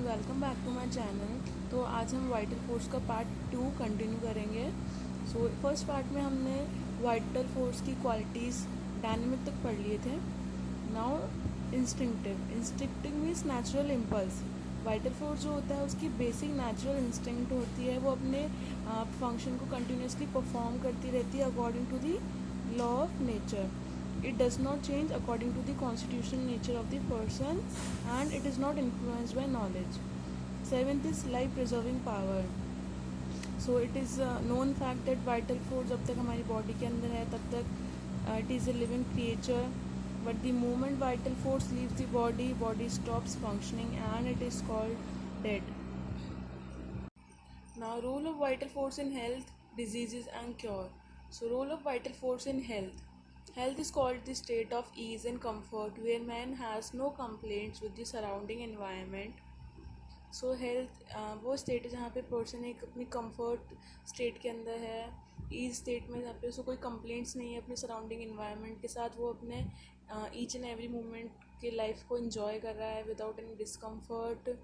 Welcome back to my channel. तो आज हम वाइटल फोर्स का पार्ट 2 कंटिन्यू करेंगे। फर्स्ट पार्ट में हमने वाइटल फोर्स की क्वालिटीज़ डायनेमिक तक पढ़ लिए थे। Now instinctive means natural impulse. Vital force जो होता है उसकी बेसिक नेचुरल इंस्टिंक्ट होती है, वो अपने फंक्शन को कंटिन्यूसली परफॉर्म करती रहती है according to the law of nature. It does not change according to the constitutional nature of the person, and it is not influenced by knowledge. Seventh is life preserving power. So it is a known fact that vital force जब तक हमारी body के अंदर है तब तक it is a living creature, but the moment vital force leaves the body stops functioning and it is called dead. Now, role of vital force in health, diseases and cure. So role of vital force in health. Health is called the state of ease and comfort where man has no complaints with the surrounding environment. So health वो state है जहाँ पे person एक अपनी comfort state के अंदर है, ease state में जहाँ पे उसको कोई कंप्लेंट्स नहीं है अपने सराउंडिंग इन्वायरमेंट के साथ, वो अपने ईच एंड एवरी मोमेंट के लाइफ को इन्जॉय कर रहा है without any discomfort.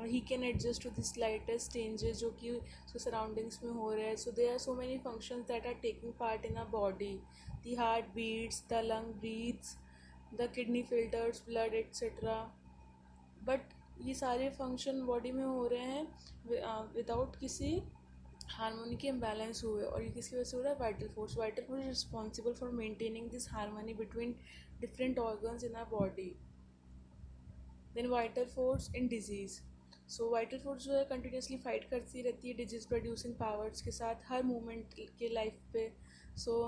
He can adjust to the slightest changes जो कि उसके सराउंडिंग्स में हो रहे हैं. So there are so many functions that are taking part in a body. The heart beats, the lung breathes, the kidney filters blood etcetera. But ये सारे function body में हो रहे हैं विदाउट किसी हारमोनी के इम्बैलेंस हुए, और ये किसकी वजह से हो रहा है? Vital force. Vital force is responsible for maintaining this harmony between different organs in our body. Then vital force in disease. So vital force जो है कंटिन्यूसली फाइट करती रहती है डिजीज़ प्रोड्यूसिंग पावर्स के साथ हर मोमेंट के लाइफ पे. सो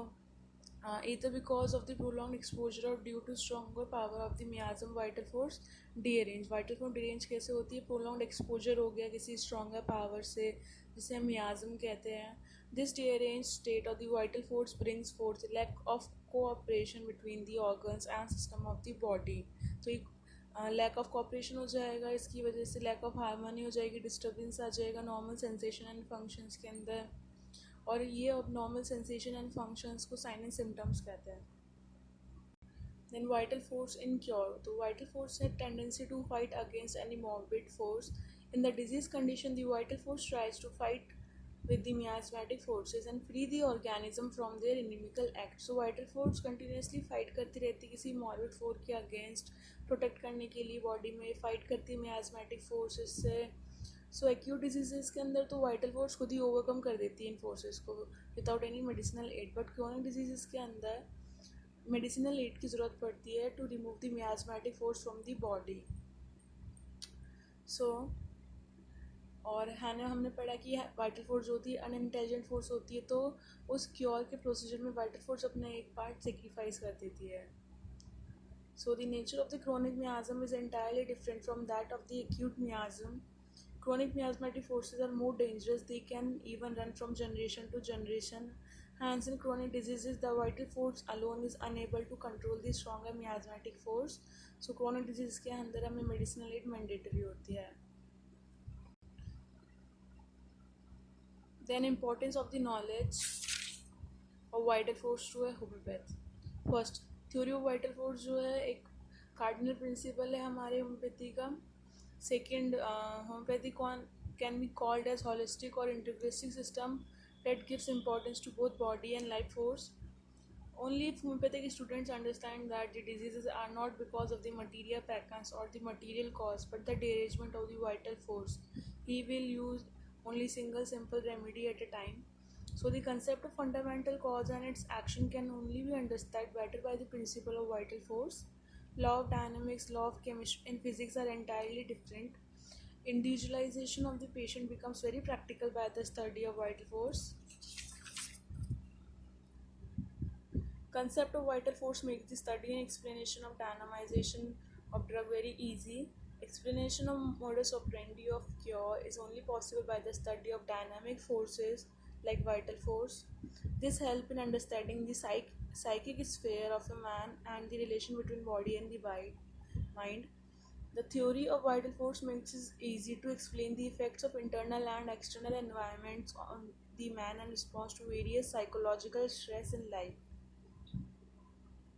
either because of the prolonged exposure or due to stronger power of the miasm, vital force derange. vital force derange कैसे होती है? prolonged exposure हो गया किसी stronger power से, जिसे हम miasm कहते हैं. This deranged state of the vital force brings forth lack of cooperation between the organs and system of the body. तो एक लैक ऑफ कॉपरेशन हो जाएगा, इसकी वजह से लैक ऑफ हारमोनी हो जाएगी, डिस्टर्बेंस आ जाएगा नॉर्मल सेंसेशन एंड फंक्शंस के अंदर, और ये अब नॉर्मल सेंसेशन एंड फंक्शंस को साइन एंड सिम्टम्स कहते हैं. Then vital force in cure. तो वाइटल फोर्स है tendency to fight against any morbid force. In the disease condition the vital force tries to fight with the miasmatic forces and free the organism from their inimical act. So vital force continuously fight करती रहती है किसी morbid force के against, protect करने के लिए body में fight करती है miasmatic forces से. सो एक्यूट डिजीज़ के अंदर तो वाइटल फोर्स खुद ही ओवरकम कर देती है इन फोर्सेस को without any medicinal aid. But chronic disease के अंदर मेडिसिनल एड की ज़रूरत पड़ती है to remove the miasmatic force from the body. So और है ना, हमने पढ़ा कि वाइटल फोर्स जो होती है अनइंटेलिजेंट फोर्स होती है, तो उस क्योर के प्रोसीजर में वाइटल फोर्स अपना एक पार्ट सेक्रीफाइस कर देती है. So the nature of the chronic मियाज्म is entirely different from that of the acute मियाज्म. Chronic miasmatic forces are more dangerous. They can even run from generation to generation. Hence, in chronic diseases, the vital force alone is unable to control the stronger miasmatic force. So, chronic disease के अंदर हमें medicinal aid mandatory होती है. Then, importance of the knowledge of vital force to a homeopath. First, theory of vital force जो है एक cardinal principle है हमारे होम्योपैथी का. Second, homeopathy can be called as holistic or integralistic system that gives importance to both body and life force. Only if homeopathic students understand that the diseases are not because of the materia peccans or the material cause, but the derangement of the vital force, he will use only single simple remedy at a time. So the concept of fundamental cause and its action can only be understood better by the principle of vital force. Law of dynamics, law of chemistry and physics are entirely different. Individualization of the patient becomes very practical by the study of vital force. Concept of vital force makes the study and explanation of dynamization of drug very easy. Explanation of modus operandi of cure is only possible by the study of dynamic forces like vital force. This helps in understanding the psychic sphere of a man and the relation between body and the mind. The theory of vital force makes it easy to explain the effects of internal and external environments on the man and response to various psychological stress in life.